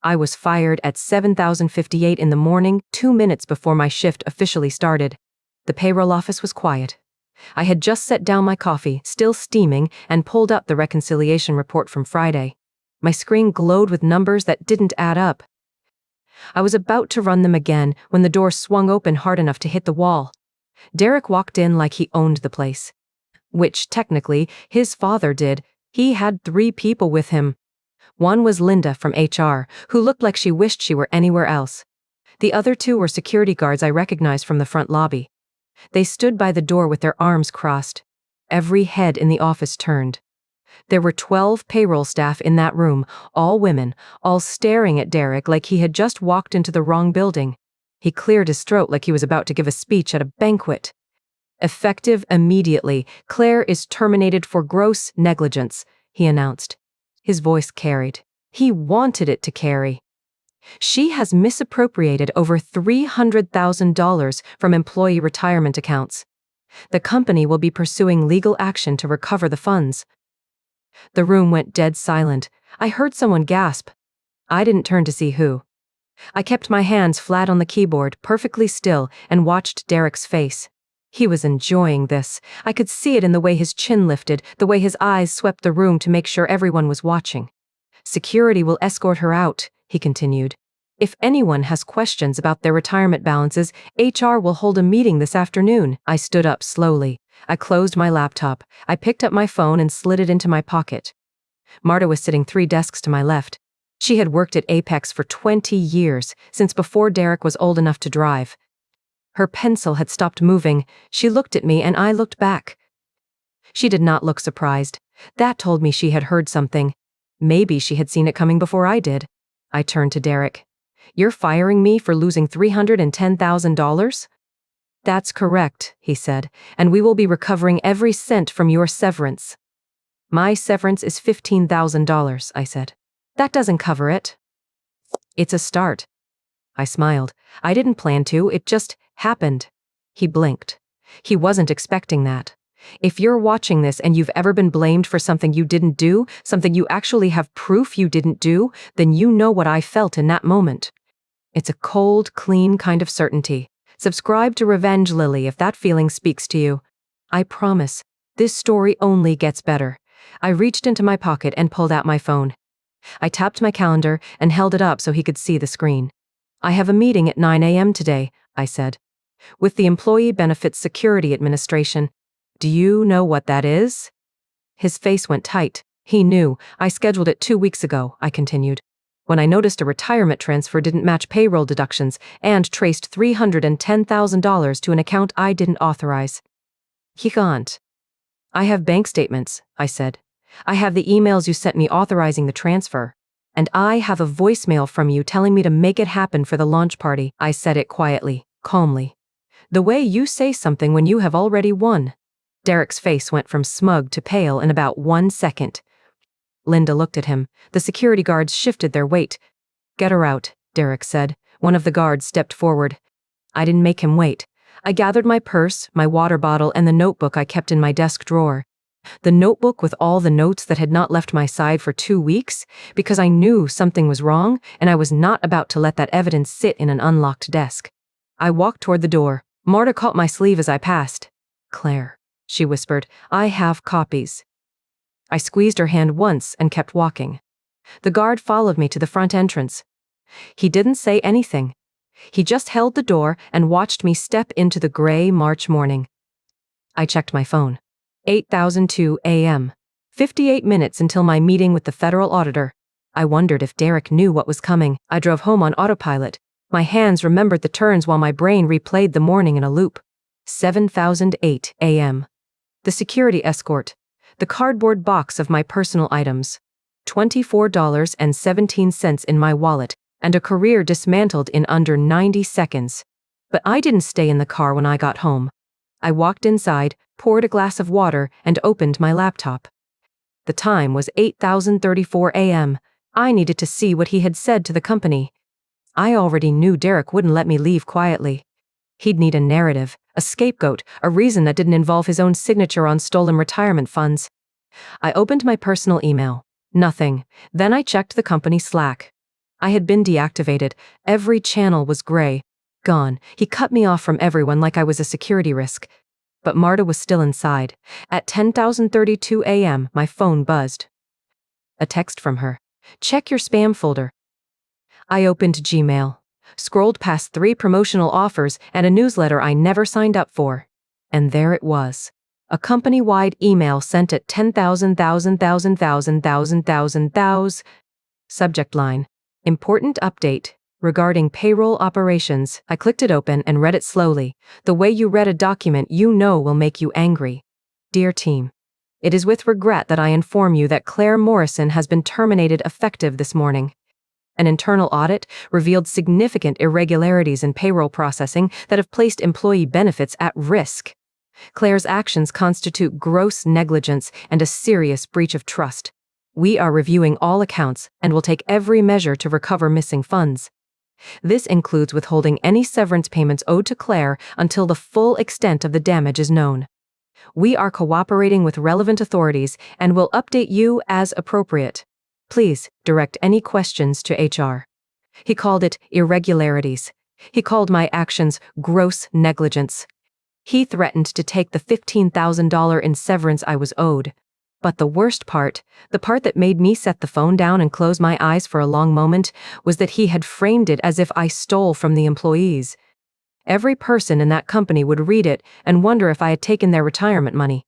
I was fired at 7:58 in the morning, 2 minutes before my shift officially started. The payroll office was quiet. I had just set down my coffee, still steaming, and pulled up the reconciliation report from Friday. My screen glowed with numbers that didn't add up. I was about to run them again when the door swung open hard enough to hit the wall. Derek walked in like he owned the place. Which, technically, his father did. He had 3 people with him. One was Linda from HR, who looked like she wished she were anywhere else. The other 2 were security guards I recognized from the front lobby. They stood by the door with their arms crossed. Every head in the office turned. There were 12 payroll staff in that room, all women, all staring at Derek like he had just walked into the wrong building. He cleared his throat like he was about to give a speech at a banquet. "Effective immediately, Claire is terminated for gross negligence," he announced. His voice carried. He wanted it to carry. "She has misappropriated over $300,000 from employee retirement accounts. The company will be pursuing legal action to recover the funds." The room went dead silent. I heard someone gasp. I didn't turn to see who. I kept my hands flat on the keyboard, perfectly still, and watched Derek's face. He was enjoying this. I could see it in the way his chin lifted, the way his eyes swept the room to make sure everyone was watching. "Security will escort her out," he continued. "If anyone has questions about their retirement balances, HR will hold a meeting this afternoon." I stood up slowly. I closed my laptop. I picked up my phone and slid it into my pocket. Marta was sitting 3 desks to my left. She had worked at Apex for 20 years, since before Derek was old enough to drive. Her pencil had stopped moving. She looked at me and I looked back. She did not look surprised. That told me she had heard something. Maybe she had seen it coming before I did. I turned to Derek. "You're firing me for losing $310,000? "That's correct," he said, "and we will be recovering every cent from your severance." "My severance is $15,000, I said. "That doesn't cover it." "It's a start." I smiled. I didn't plan to, it just happened. He blinked. He wasn't expecting that. If you're watching this and you've ever been blamed for something you didn't do, something you actually have proof you didn't do, then you know what I felt in that moment. It's a cold, clean kind of certainty. Subscribe to Revenge Lily if that feeling speaks to you. I promise, this story only gets better. I reached into my pocket and pulled out my phone. I tapped my calendar and held it up so he could see the screen. "I have a meeting at 9 a.m. today," I said. "With the Employee Benefits Security Administration. Do you know what that is?" His face went tight. He knew. "I scheduled it 2 weeks ago," I continued, "when I noticed a retirement transfer didn't match payroll deductions and traced $310,000 to an account I didn't authorize." He can't. "I have bank statements," I said. "I have the emails you sent me authorizing the transfer. And I have a voicemail from you telling me to make it happen for the launch party." I said it quietly, calmly. "The way you say something when you have already won." Derek's face went from smug to pale in about 1 second. Linda looked at him. The security guards shifted their weight. "Get her out," Derek said. One of the guards stepped forward. I didn't make him wait. I gathered my purse, my water bottle, and the notebook I kept in my desk drawer. The notebook with all the notes that had not left my side for 2 weeks, because I knew something was wrong, and I was not about to let that evidence sit in an unlocked desk. I walked toward the door. Marta caught my sleeve as I passed. "Claire," she whispered, "I have copies." I squeezed her hand once and kept walking. The guard followed me to the front entrance. He didn't say anything. He just held the door and watched me step into the gray March morning. I checked my phone. 8:02 a.m. 58 minutes until my meeting with the federal auditor. I wondered if Derek knew what was coming. I drove home on autopilot. My hands remembered the turns while my brain replayed the morning in a loop. 7:08 a.m. The security escort. The cardboard box of my personal items. $24.17 in my wallet, and a career dismantled in under 90 seconds. But I didn't stay in the car when I got home. I walked inside, poured a glass of water, and opened my laptop. The time was 8:34 a.m. I needed to see what he had said to the company. I already knew Derek wouldn't let me leave quietly. He'd need a narrative, a scapegoat, a reason that didn't involve his own signature on stolen retirement funds. I opened my personal email. Nothing. Then I checked the company Slack. I had been deactivated. Every channel was gray. Gone. He cut me off from everyone like I was a security risk. But Marta was still inside. At 10:32 a.m., my phone buzzed. A text from her. Check your spam folder. I opened Gmail, scrolled past 3 promotional offers and a newsletter I never signed up for. And there it was. A company-wide email sent at 10,000. Subject line. Important update. Regarding payroll operations. I clicked it open and read it slowly. The way you read a document you know will make you angry. Dear team. It is with regret that I inform you that Claire Morrison has been terminated effective this morning. An internal audit revealed significant irregularities in payroll processing that have placed employee benefits at risk. Claire's actions constitute gross negligence and a serious breach of trust. We are reviewing all accounts and will take every measure to recover missing funds. This includes withholding any severance payments owed to Claire until the full extent of the damage is known. We are cooperating with relevant authorities and will update you as appropriate. Please direct any questions to HR. He called it irregularities. He called my actions gross negligence. He threatened to take the $15,000 in severance I was owed. But the worst part, the part that made me set the phone down and close my eyes for a long moment, was that he had framed it as if I stole from the employees. Every person in that company would read it and wonder if I had taken their retirement money.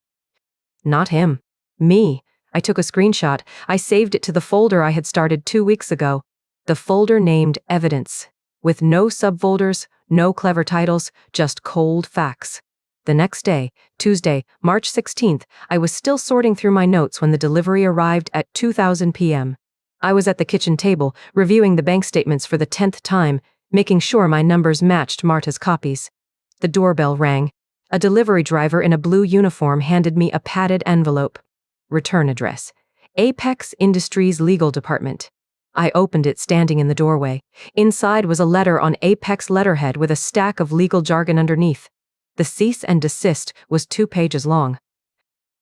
Not him. Me. I took a screenshot. I saved it to the folder I had started 2 weeks ago. The folder named Evidence. With no subfolders, no clever titles, just cold facts. The next day, Tuesday, March 16th, I was still sorting through my notes when the delivery arrived at 2:00 p.m. I was at the kitchen table, reviewing the bank statements for the 10th time, making sure my numbers matched Marta's copies. The doorbell rang. A delivery driver in a blue uniform handed me a padded envelope. Return address. Apex Industries Legal Department. I opened it standing in the doorway. Inside was a letter on Apex letterhead with a stack of legal jargon underneath. The cease and desist was 2 pages long.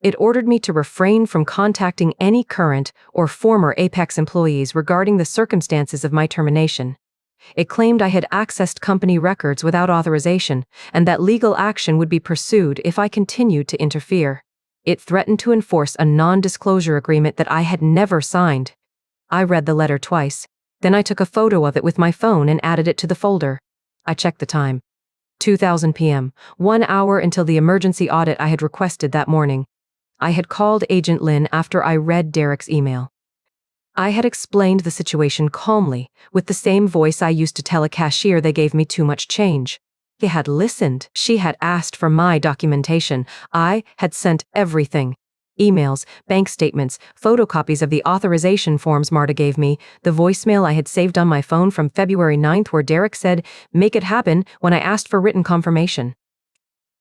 It ordered me to refrain from contacting any current or former Apex employees regarding the circumstances of my termination. It claimed I had accessed company records without authorization, and that legal action would be pursued if I continued to interfere. It threatened to enforce a non-disclosure agreement that I had never signed. I read the letter twice. Then I took a photo of it with my phone and added it to the folder. I checked the time. 2:00 p.m., 1 hour until the emergency audit I had requested that morning. I had called Agent Lynn after I read Derek's email. I had explained the situation calmly, with the same voice I used to tell a cashier they gave me too much change. He had listened. She had asked for my documentation. I had sent everything. Emails, bank statements, photocopies of the authorization forms Marta gave me, the voicemail I had saved on my phone from February 9th where Derek said, "Make it happen," when I asked for written confirmation.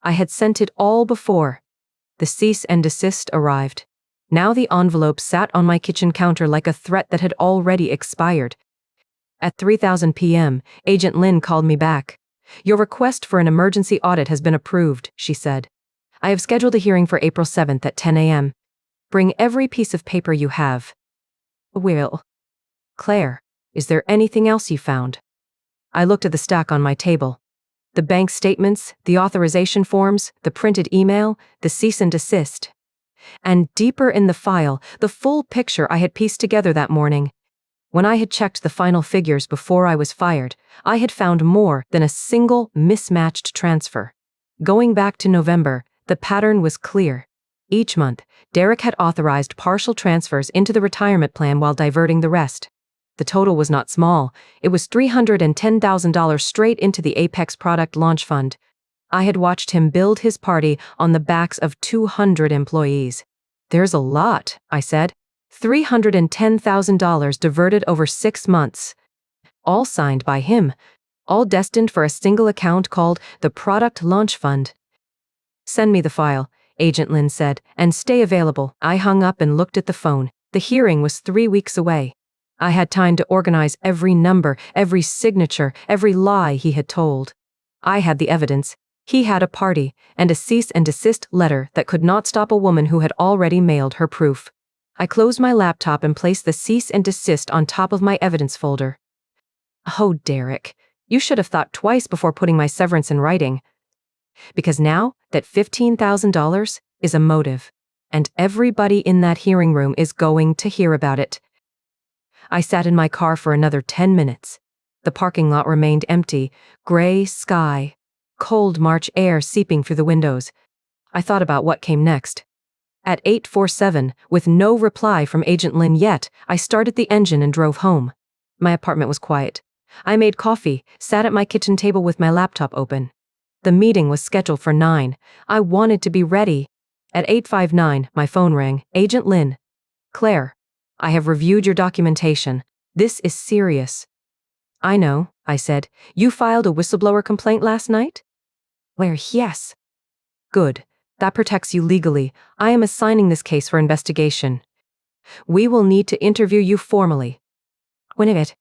I had sent it all before. The cease and desist arrived. Now the envelope sat on my kitchen counter like a threat that had already expired. At 3:00 p.m., Agent Lynn called me back. "Your request for an emergency audit has been approved," she said. "I have scheduled a hearing for April 7th at 10 a.m. Bring every piece of paper you have." Will. Claire, is there anything else you found? I looked at the stack on my table. The bank statements, the authorization forms, the printed email, the cease and desist. And deeper in the file, the full picture I had pieced together that morning. When I had checked the final figures before I was fired, I had found more than a single mismatched transfer. Going back to November, the pattern was clear. Each month, Derek had authorized partial transfers into the retirement plan while diverting the rest. The total was not small. It was $310,000 straight into the Apex Product Launch Fund. I had watched him build his party on the backs of 200 employees. "There's a lot," I said. $310,000 diverted over 6 months. All signed by him. All destined for a single account called the Product Launch Fund. "Send me the file," Agent Lynn said, "and stay available." I hung up and looked at the phone. The hearing was 3 weeks away. I had time to organize every number, every signature, every lie he had told. I had the evidence. He had a party, and a cease and desist letter that could not stop a woman who had already mailed her proof. I closed my laptop and placed the cease and desist on top of my evidence folder. Oh, Derek, you should have thought twice before putting my severance in writing. Because now that $15,000 is a motive, and everybody in that hearing room is going to hear about it. I sat in my car for another 10 minutes. The parking lot remained empty, gray sky, cold March air seeping through the windows. I thought about what came next. At 8:47, with no reply from Agent Lin yet, I started the engine and drove home. My apartment was quiet. I made coffee, sat at my kitchen table with my laptop open. The meeting was scheduled for 9. I wanted to be ready. At 8:59, my phone rang. Agent Lin. Claire, I have reviewed your documentation. This is serious. I know, I said. You filed a whistleblower complaint last night? Claire, yes. Good. That protects you legally. I am assigning this case for investigation. We will need to interview you formally. When it?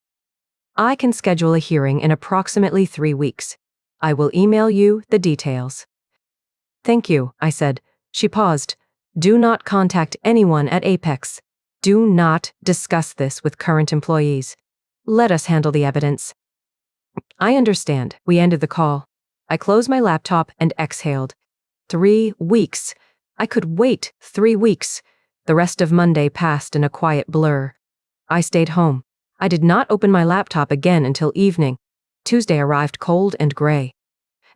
I can schedule a hearing in approximately 3 weeks. I will email you the details. Thank you, I said. She paused. Do not contact anyone at Apex. Do not discuss this with current employees. Let us handle the evidence. I understand. We ended the call. I closed my laptop and exhaled. 3 weeks. I could wait 3 weeks. The rest of Monday passed in a quiet blur. I stayed home. I did not open my laptop again until evening. Tuesday arrived cold and gray.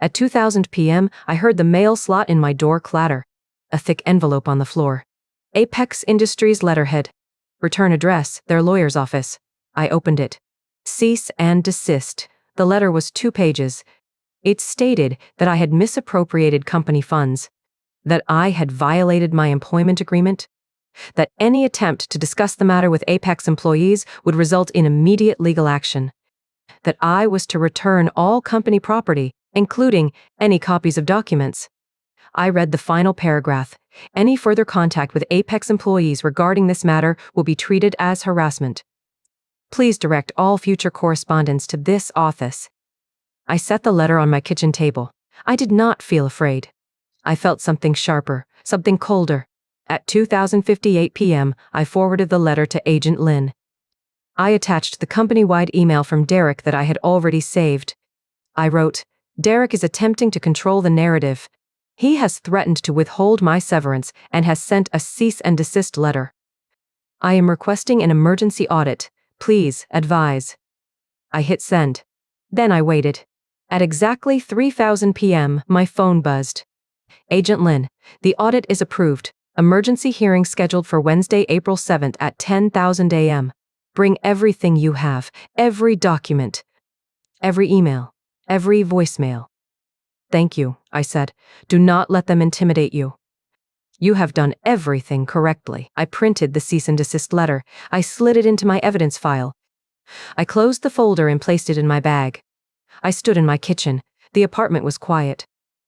At 2:00 p.m., I heard the mail slot in my door clatter. A thick envelope on the floor. Apex Industries letterhead. Return address, their lawyer's office. I opened it. Cease and desist. The letter was 2 pages. It stated that I had misappropriated company funds, that I had violated my employment agreement, that any attempt to discuss the matter with Apex employees would result in immediate legal action, that I was to return all company property, including any copies of documents. I read the final paragraph. Any further contact with Apex employees regarding this matter will be treated as harassment. Please direct all future correspondence to this office. I set the letter on my kitchen table. I did not feel afraid. I felt something sharper, something colder. At 2:58 p.m., I forwarded the letter to Agent Lin. I attached the company-wide email from Derek that I had already saved. I wrote, Derek is attempting to control the narrative. He has threatened to withhold my severance and has sent a cease and desist letter. I am requesting an emergency audit. Please advise. I hit send. Then I waited. At exactly 3:00 p.m., my phone buzzed. Agent Lin, the audit is approved. Emergency hearing scheduled for Wednesday, April 7th at 10:00 a.m. Bring everything you have, every document, every email, every voicemail. Thank you, I said. Do not let them intimidate you. You have done everything correctly. I printed the cease and desist letter. I slid it into my evidence file. I closed the folder and placed it in my bag. I stood in my kitchen. The apartment was quiet.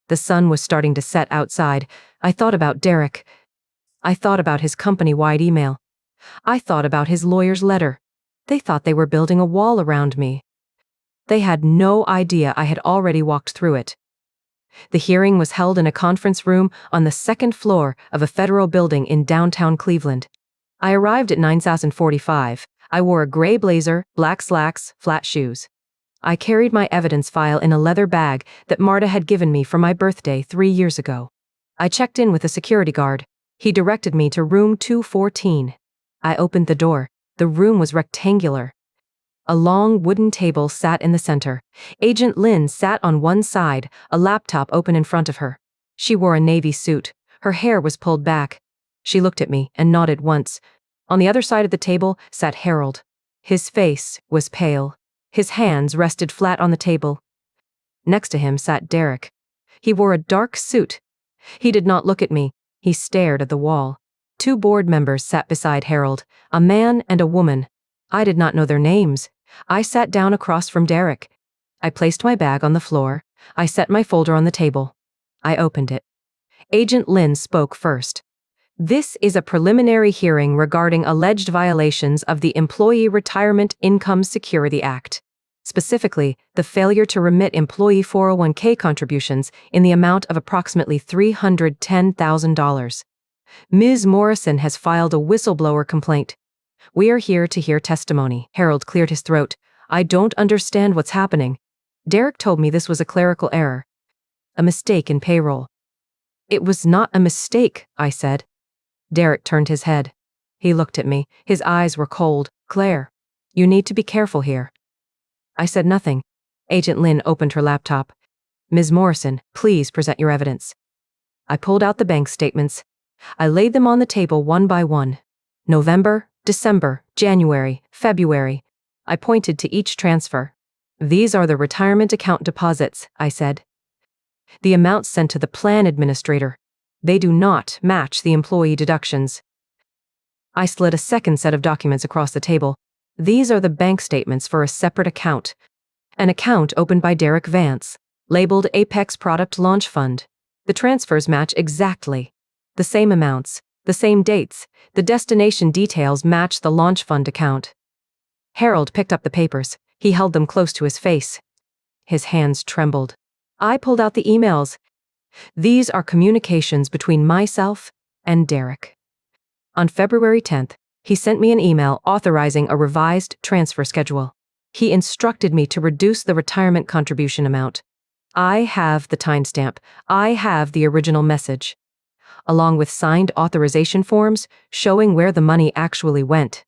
The sun was starting to set outside. I thought about Derek. I thought about his company-wide email. I thought about his lawyer's letter. They thought they were building a wall around me. They had no idea I had already walked through it. The hearing was held in a conference room on the 2nd floor of a federal building in downtown Cleveland. I arrived at 9:45. I wore a gray blazer, black slacks, flat shoes. I carried my evidence file in a leather bag that Marta had given me for my birthday 3 years ago. I checked in with a security guard. He directed me to room 214. I opened the door. The room was rectangular. A long wooden table sat in the center. Agent Lin sat on one side, a laptop open in front of her. She wore a navy suit. Her hair was pulled back. She looked at me and nodded once. On the other side of the table sat Harold. His face was pale. His hands rested flat on the table. Next to him sat Derek. He wore a dark suit. He did not look at me. He stared at the wall. 2 board members sat beside Harold, a man and a woman. I did not know their names. I sat down across from Derek. I placed my bag on the floor. I set my folder on the table. I opened it. Agent Lin spoke first. This is a preliminary hearing regarding alleged violations of the Employee Retirement Income Security Act. Specifically, the failure to remit employee 401k contributions in the amount of approximately $310,000. Ms. Morrison has filed a whistleblower complaint. We are here to hear testimony. Harold cleared his throat. I don't understand what's happening. Derek told me this was a clerical error. A mistake in payroll. It was not a mistake, I said. Derek turned his head. He looked at me. His eyes were cold. Claire, you need to be careful here. I said nothing. Agent Lynn opened her laptop. Ms. Morrison, please present your evidence. I pulled out the bank statements. I laid them on the table one by one. November, December, January, February. I pointed to each transfer. These are the retirement account deposits, I said. The amounts sent to the plan administrator. They do not match the employee deductions. I slid a second set of documents across the table. These are the bank statements for a separate account. An account opened by Derek Vance, labeled Apex Product Launch Fund. The transfers match exactly. The same amounts, the same dates, the destination details match the launch fund account. Harold picked up the papers. He held them close to his face. His hands trembled. I pulled out the emails. These are communications between myself and Derek. On February 10th, he sent me an email authorizing a revised transfer schedule. He instructed me to reduce the retirement contribution amount. I have the timestamp. I have the original message, along with signed authorization forms showing where the money actually went.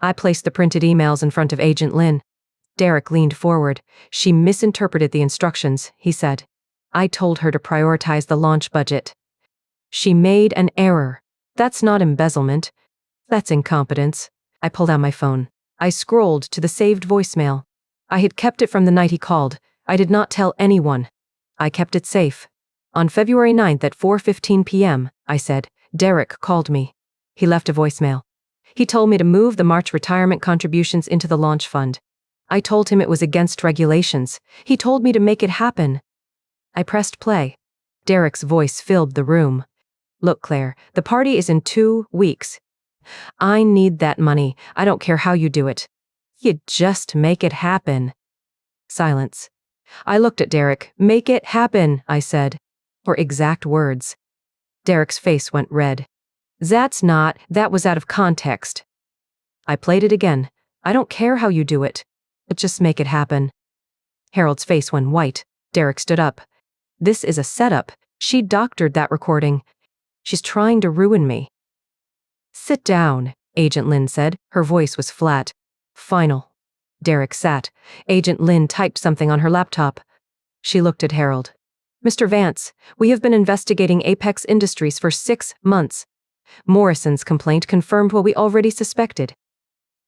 I placed the printed emails in front of Agent Lynn. Derek leaned forward. She misinterpreted the instructions, he said. I told her to prioritize the launch budget. She made an error. That's not embezzlement. That's incompetence. I pulled out my phone. I scrolled to the saved voicemail. I had kept it from the night he called. I did not tell anyone. I kept it safe. On February 9th at 4:15 p.m., I said, Derek called me. He left a voicemail. He told me to move the March retirement contributions into the launch fund. I told him it was against regulations. He told me to make it happen. I pressed play. Derek's voice filled the room. Look, Claire, the party is in 2 weeks. I need that money. I don't care how you do it. You just make it happen. Silence. I looked at Derek. Make it happen, I said. Or exact words. Derek's face went red. That was out of context. I played it again. I don't care how you do it. But just make it happen. Harold's face went white. Derek stood up. This is a setup. She doctored that recording. She's trying to ruin me. Sit down, Agent Lynn said. Her voice was flat. Final. Derek sat. Agent Lynn typed something on her laptop. She looked at Harold. Mr. Vance, we have been investigating Apex Industries for 6 months. Morrison's complaint confirmed what we already suspected.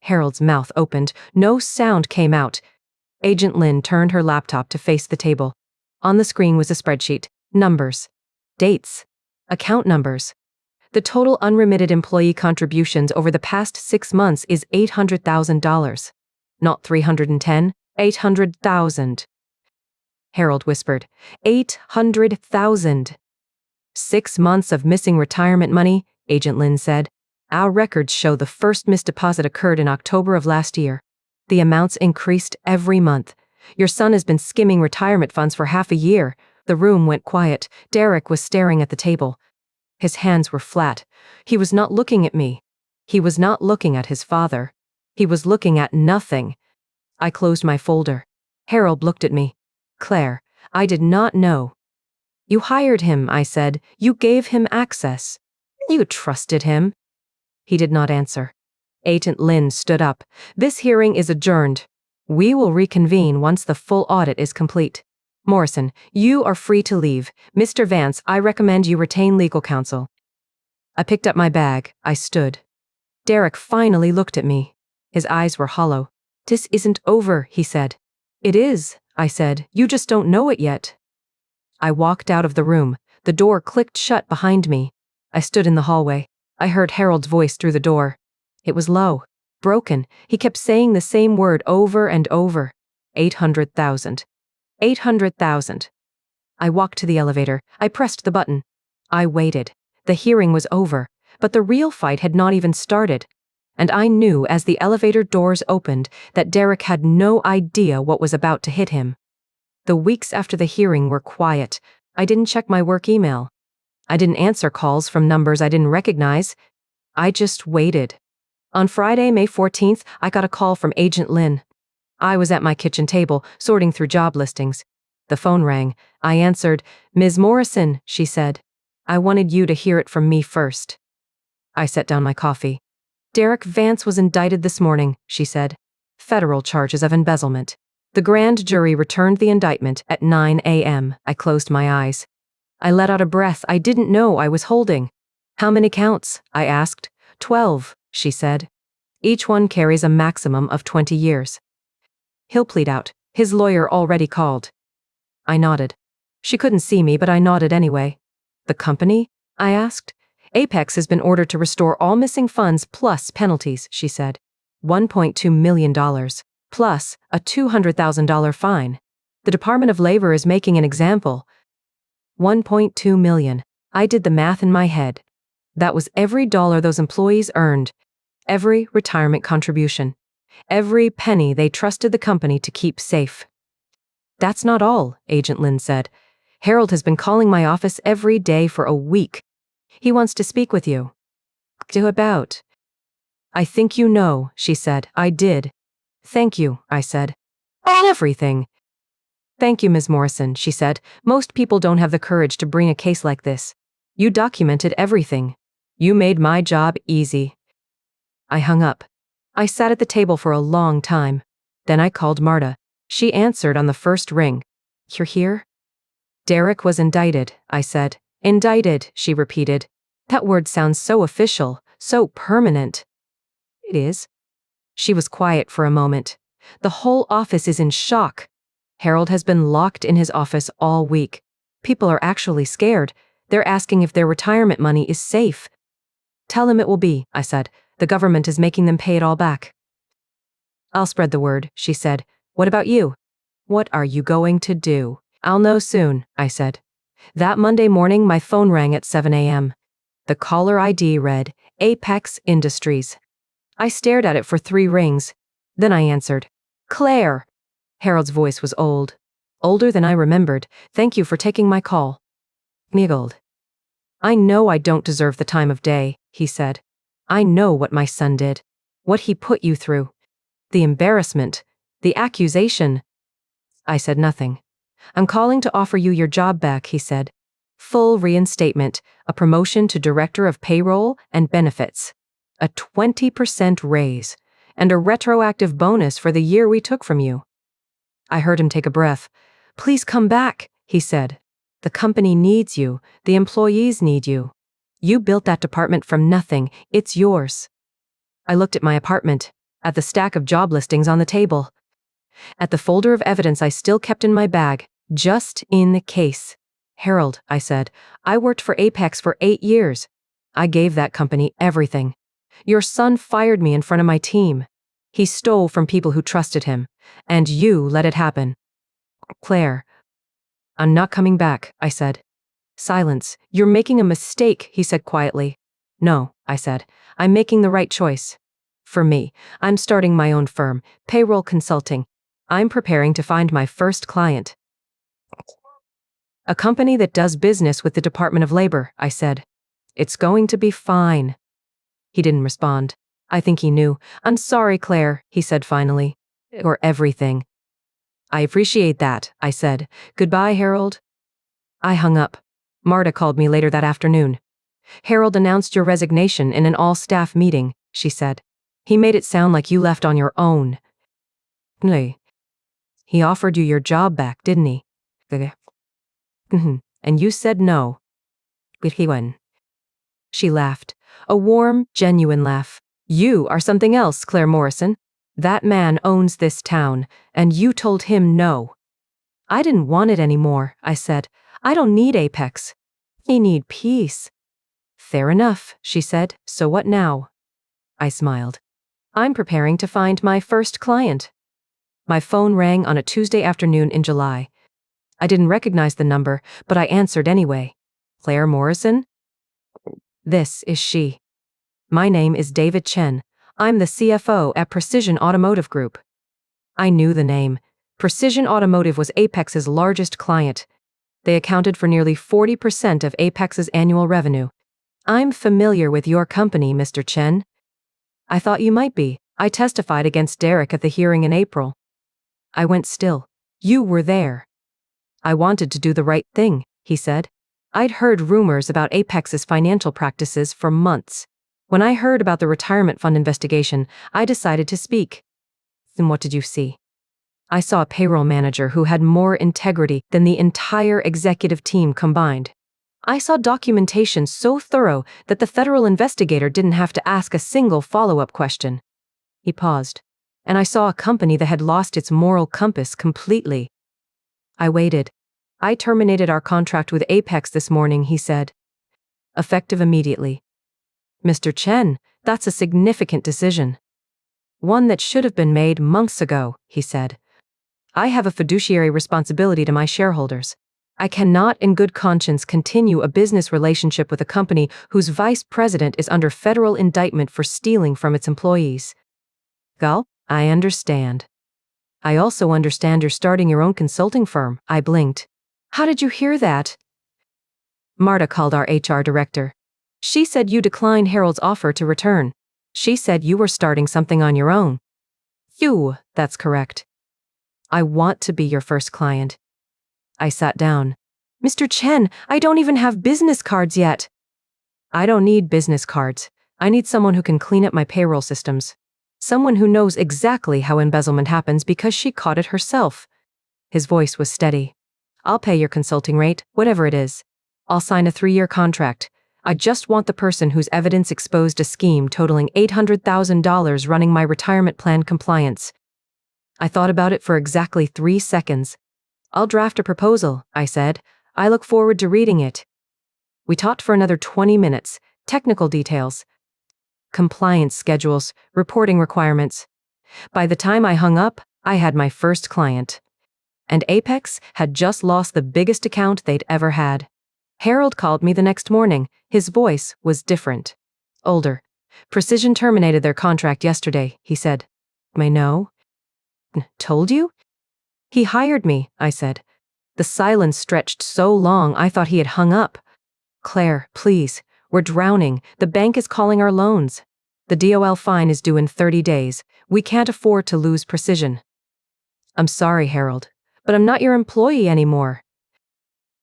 Harold's mouth opened. No sound came out. Agent Lynn turned her laptop to face the table. On the screen was a spreadsheet. Numbers. Dates. Account numbers. The total unremitted employee contributions over the past 6 months is $800,000. Not 310, 800,000. Harold whispered. 800,000. 6 months of missing retirement money, Agent Lynn said. Our records show the first missed deposit occurred in October of last year. The amounts increased every month. Your son has been skimming retirement funds for half a year. The room went quiet. Derek was staring at the table. His hands were flat. He was not looking at me. He was not looking at his father. He was looking at nothing. I closed my folder. Harold looked at me. Claire, I did not know. You hired him, I said. You gave him access. You trusted him. He did not answer. Agent Lynn stood up. This hearing is adjourned. We will reconvene once the full audit is complete. Morrison, you are free to leave. Mr. Vance, I recommend you retain legal counsel. I picked up my bag. I stood. Derek finally looked at me. His eyes were hollow. This isn't over, he said. It is, I said. You just don't know it yet. I walked out of the room. The door clicked shut behind me. I stood in the hallway. I heard Harold's voice through the door. It was low, broken. He kept saying the same word over and over. 800,000. 800,000. I walked to the elevator. I pressed the button. I waited. The hearing was over, but the real fight had not even started. And I knew as the elevator doors opened that Derek had no idea what was about to hit him. The weeks after the hearing were quiet. I didn't check my work email. I didn't answer calls from numbers I didn't recognize. I just waited. On Friday, May 14th, I got a call from Agent Lynn. I was at my kitchen table, sorting through job listings. The phone rang. I answered. "Ms. Morrison," she said. "I wanted you to hear it from me first." I set down my coffee. "Derek Vance was indicted this morning," she said. "Federal charges of embezzlement. The grand jury returned the indictment at 9 a.m. I closed my eyes. I let out a breath I didn't know I was holding. "How many counts?" I asked. 12, she said. "Each one carries a maximum of 20 years. He'll plead out. His lawyer already called." I nodded. She couldn't see me, but I nodded anyway. "The company?" I asked. "Apex has been ordered to restore all missing funds plus penalties," she said. $1.2 million, plus a $200,000 fine. The Department of Labor is making an example. 1.2 million. I did the math in my head. That was every dollar those employees earned, every retirement contribution, every penny they trusted the company to keep safe. "That's not all," Agent Lynn said. "Harold has been calling my office every day for a week. He wants to speak with you." "To about?" "I think you know," she said. "I did." "Thank you," I said. "On everything." "Thank you, Ms. Morrison," she said. "Most people don't have the courage to bring a case like this. You documented everything. You made my job easy." I hung up. I sat at the table for a long time. Then I called Marta. She answered on the first ring. "You're here?" "Derek was indicted," I said. "Indicted," she repeated. "That word sounds so official, so permanent." "It is." She was quiet for a moment. "The whole office is in shock. Harold has been locked in his office all week. People are actually scared. They're asking if their retirement money is safe." "Tell him it will be," I said. "The government is making them pay it all back." "I'll spread the word," she said. "What about you?" "What are you going to do?" "I'll know soon," I said. That Monday morning, my phone rang at 7 a.m. The caller ID read, Apex Industries. I stared at it for 3 rings. Then I answered. "Claire." Harold's voice was old. Older than I remembered. "Thank you for taking my call." Niggled. "I know I don't deserve the time of day," he said. "I know what my son did. What he put you through. The embarrassment. The accusation." I said nothing. "I'm calling to offer you your job back," he said. "Full reinstatement, a promotion to Director of Payroll and Benefits, a 20% raise, and a retroactive bonus for the year we took from you." I heard him take a breath. "Please come back," he said. "The company needs you. The employees need you. You built that department from nothing. It's yours." I looked at my apartment, at the stack of job listings on the table, at the folder of evidence I still kept in my bag, just in case. "Harold," I said, "I worked for Apex for 8 years. I gave that company everything. Your son fired me in front of my team. He stole from people who trusted him, and you let it happen." "Claire." "I'm not coming back," I said. Silence. "You're making a mistake," he said quietly. "No," I said. "I'm making the right choice. For me, I'm starting my own firm, payroll consulting. I'm preparing to find my first client. A company that does business with the Department of Labor," I said. "It's going to be fine." He didn't respond. I think he knew. "I'm sorry, Claire," he said finally. "Or everything." "I appreciate that," I said. "Goodbye, Harold." I hung up. Marta called me later that afternoon. "Harold announced your resignation in an all-staff meeting," she said. "He made it sound like you left on your own." "No. He offered you your job back, didn't he?" "And you said no." "But he won." She laughed. A warm, genuine laugh. "You are something else, Claire Morrison. That man owns this town, and you told him no." "I didn't want it anymore," I said. "I don't need Apex. I need peace." "Fair enough," she said. "So what now?" I smiled. "I'm preparing to find my first client." My phone rang on a Tuesday afternoon in July. I didn't recognize the number, but I answered anyway. "Claire Morrison?" "This is she." "My name is David Chen. I'm the CFO at Precision Automotive Group." I knew the name. Precision Automotive was Apex's largest client. They accounted for nearly 40% of Apex's annual revenue. "I'm familiar with your company, Mr. Chen." "I thought you might be. I testified against Derek at the hearing in April." I went still. You were there. I wanted to do the right thing, he said. I'd heard rumors about Apex's financial practices for months. When I heard about the retirement fund investigation, I decided to speak. Then what did you see? I saw a payroll manager who had more integrity than the entire executive team combined. I saw documentation so thorough that the federal investigator didn't have to ask a single follow-up question. He paused. And I saw a company that had lost its moral compass completely. I waited. I terminated our contract with Apex this morning, he said. Effective immediately. Mr. Chen, that's a significant decision. One that should have been made months ago, he said. I have a fiduciary responsibility to my shareholders. I cannot in good conscience continue a business relationship with a company whose vice president is under federal indictment for stealing from its employees. Gal, I understand. I also understand you're starting your own consulting firm, I blinked. How did you hear that? Marta called our HR director. She said you declined Harold's offer to return. She said you were starting something on your own. That's correct. I want to be your first client. I sat down. Mr. Chen, I don't even have business cards yet. I don't need business cards. I need someone who can clean up my payroll systems. Someone who knows exactly how embezzlement happens because she caught it herself. His voice was steady. I'll pay your consulting rate, whatever it is. I'll sign a 3-year contract. I just want the person whose evidence exposed a scheme totaling $800,000 running my retirement plan compliance. I thought about it for exactly 3 seconds. I'll draft a proposal, I said. I look forward to reading it. We talked for another 20 minutes, technical details, compliance schedules, reporting requirements. By the time I hung up, I had my first client. And Apex had just lost the biggest account they'd ever had. Harold called me the next morning. His voice was different. Older. Precision terminated their contract yesterday, he said. May know? Told you? He hired me, I said. The silence stretched so long I thought he had hung up. Claire, please, we're drowning. The bank is calling our loans. The DOL fine is due in 30 days. We can't afford to lose Precision. I'm sorry, Harold, but I'm not your employee anymore.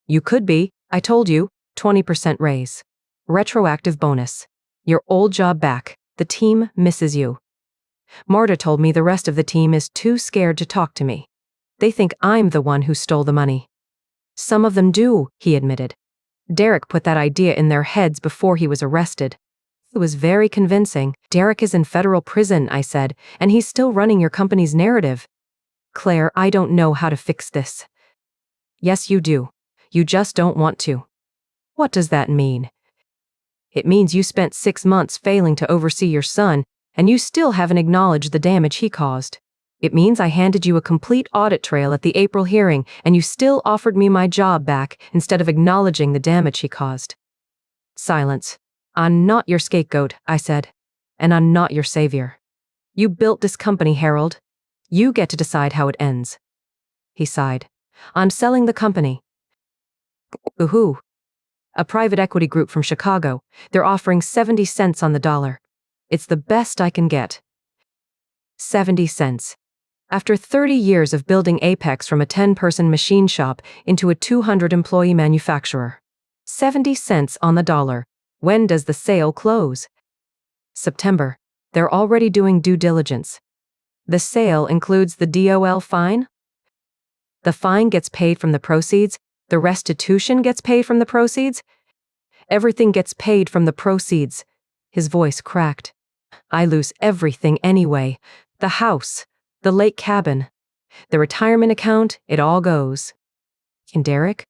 You could be, I told you, 20% raise. Retroactive bonus. Your old job back. The team misses you. Marta told me the rest of the team is too scared to talk to me. They think I'm the one who stole the money. Some of them do, he admitted. Derek put that idea in their heads before he was arrested. It was very convincing. Derek is in federal prison, I said, and he's still running your company's narrative. Claire, I don't know how to fix this. Yes, you do. You just don't want to. What does that mean? It means you spent 6 months failing to oversee your son, and you still haven't acknowledged the damage he caused. It means I handed you a complete audit trail at the April hearing, and you still offered me my job back instead of acknowledging the damage he caused. Silence. I'm not your scapegoat, I said. And I'm not your savior. You built this company, Harold. You get to decide how it ends. He sighed. I'm selling the company. Who? A private equity group from Chicago. They're offering 70 cents on the dollar. It's the best I can get. 70 cents. After 30 years of building Apex from a 10-person machine shop into a 200-employee manufacturer. 70 cents on the dollar. When does the sale close? September. They're already doing due diligence. The sale includes the DOL fine? The fine gets paid from the proceeds. The restitution gets paid from the proceeds. Everything gets paid from the proceeds. His voice cracked. I lose everything anyway. The house. The lake cabin. The retirement account. It all goes. And Derek?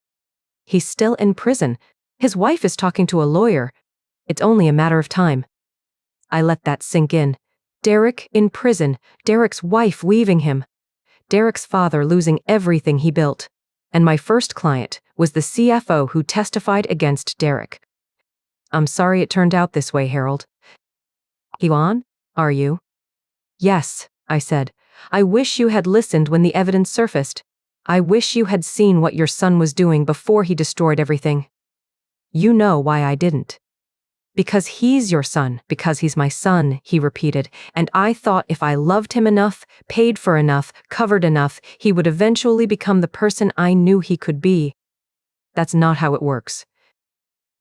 He's still in prison. His wife is talking to a lawyer. It's only a matter of time. I let that sink in. Derek in prison. Derek's wife leaving him. Derek's father losing everything he built. And my first client was the CFO who testified against Derek. I'm sorry it turned out this way, Harold. You on? Are you? Yes, I said. I wish you had listened when the evidence surfaced. I wish you had seen what your son was doing before he destroyed everything. You know why I didn't. Because he's your son, because he's my son, he repeated, and I thought if I loved him enough, paid for enough, covered enough, he would eventually become the person I knew he could be. That's not how it works.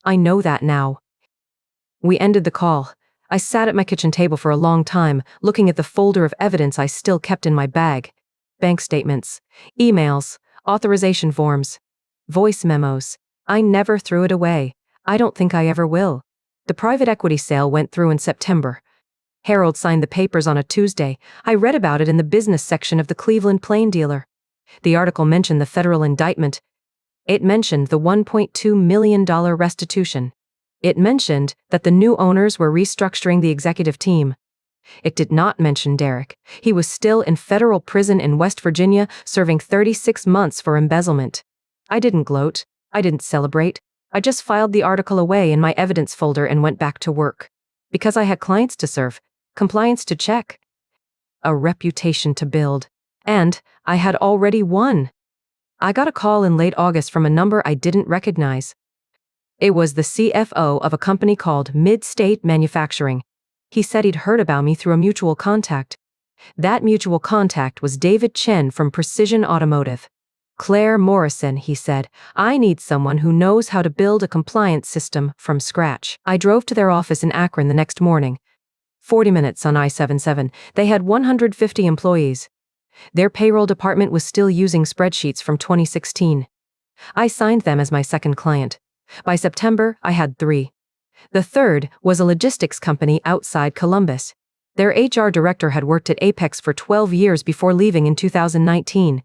I know that now. We ended the call. I sat at my kitchen table for a long time, looking at the folder of evidence I still kept in my bag. Bank statements, emails, authorization forms, voice memos. I never threw it away. I don't think I ever will. The private equity sale went through in September. Harold signed the papers on a Tuesday. I read about it in the business section of the Cleveland Plain Dealer. The article mentioned the federal indictment. It mentioned the $1.2 million restitution. It mentioned that the new owners were restructuring the executive team. It did not mention Derek. He was still in federal prison in West Virginia, serving 36 months for embezzlement. I didn't gloat. I didn't celebrate. I just filed the article away in my evidence folder and went back to work. Because I had clients to serve, compliance to check, a reputation to build. And I had already won. I got a call in late August from a number I didn't recognize. It was the CFO of a company called Mid-State Manufacturing. He said he'd heard about me through a mutual contact. That mutual contact was David Chen from Precision Automotive. Claire Morrison, he said, I need someone who knows how to build a compliance system from scratch. I drove to their office in Akron the next morning. 40 minutes on I-77. They had 150 employees. Their payroll department was still using spreadsheets from 2016. I signed them as my second client. By September, I had 3. The third was a logistics company outside Columbus. Their HR director had worked at Apex for 12 years before leaving in 2019.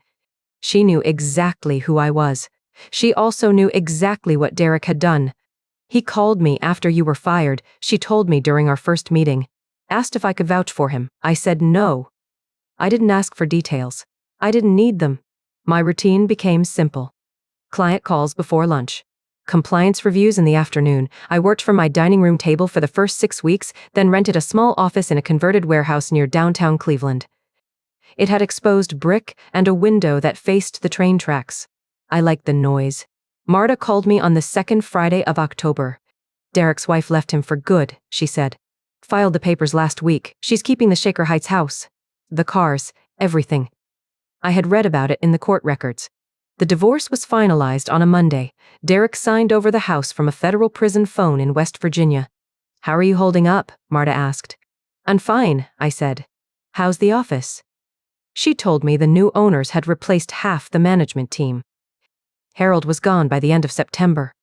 She knew exactly who I was. She also knew exactly what Derek had done. He called me after you were fired, she told me during our first meeting. Asked if I could vouch for him. I said no. I didn't ask for details. I didn't need them. My routine became simple. Client calls before lunch. Compliance reviews in the afternoon. I worked from my dining room table for the first 6 weeks, then rented a small office in a converted warehouse near downtown Cleveland. It had exposed brick and a window that faced the train tracks. I liked the noise. Marta called me on the second Friday of October. Derek's wife left him for good, she said. Filed the papers last week. She's keeping the Shaker Heights house. The cars, everything. I had read about it in the court records. The divorce was finalized on a Monday. Derek signed over the house from a federal prison phone in West Virginia. How are you holding up? Marta asked. I'm fine, I said. How's the office? She told me the new owners had replaced half the management team. Harold was gone by the end of September.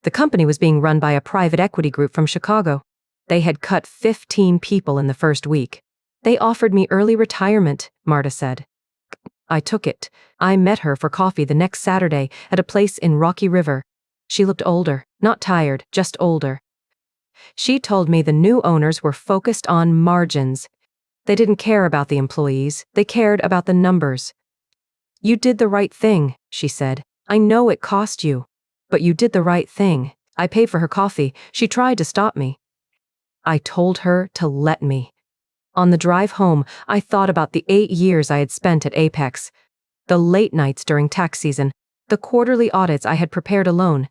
The company was being run by a private equity group from Chicago. They had cut 15 people in the first week. They offered me early retirement, Marta said. I took it. I met her for coffee the next Saturday at a place in Rocky River. She looked older, not tired, just older. She told me the new owners were focused on margins. They didn't care about the employees, they cared about the numbers. You did the right thing, she said. I know it cost you. But you did the right thing. I paid for her coffee. She tried to stop me. I told her to let me. On the drive home, I thought about the 8 years I had spent at Apex. The late nights during tax season, the quarterly audits I had prepared alone,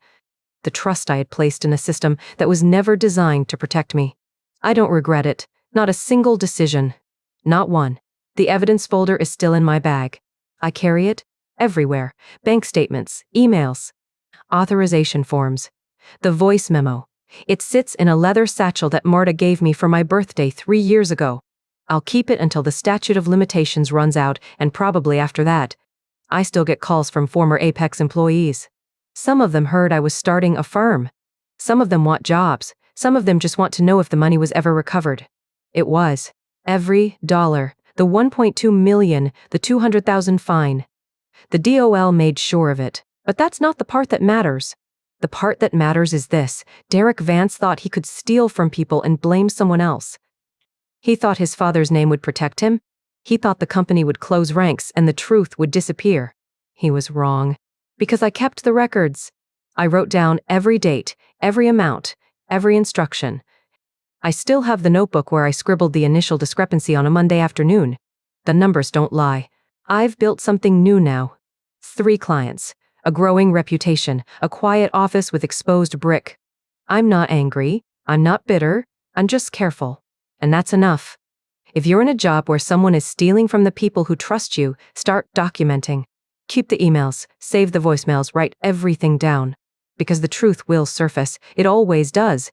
the trust I had placed in a system that was never designed to protect me. I don't regret it. Not a single decision. Not one. The evidence folder is still in my bag. I carry it everywhere. Bank statements, emails, authorization forms, the voice memo. It sits in a leather satchel that Marta gave me for my birthday 3 years ago. I'll keep it until the statute of limitations runs out, and probably after that. I still get calls from former Apex employees. Some of them heard I was starting a firm. Some of them want jobs. Some of them just want to know if the money was ever recovered. It was. Every dollar. The $1.2 million, the $200,000 fine. The DOL made sure of it. But that's not the part that matters. The part that matters is this. Derek Vance thought he could steal from people and blame someone else. He thought his father's name would protect him. He thought the company would close ranks and the truth would disappear. He was wrong. Because I kept the records. I wrote down every date, every amount, every instruction. I still have the notebook where I scribbled the initial discrepancy on a Monday afternoon. The numbers don't lie. I've built something new now. 3 clients, a growing reputation, a quiet office with exposed brick. I'm not angry. I'm not bitter, I'm just careful. And that's enough. If you're in a job where someone is stealing from the people who trust you, start documenting. Keep the emails, save the voicemails, write everything down. Because the truth will surface. It always does.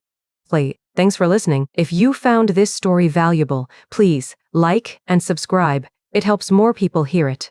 Thanks for listening. If you found this story valuable, please like and subscribe. It helps more people hear it.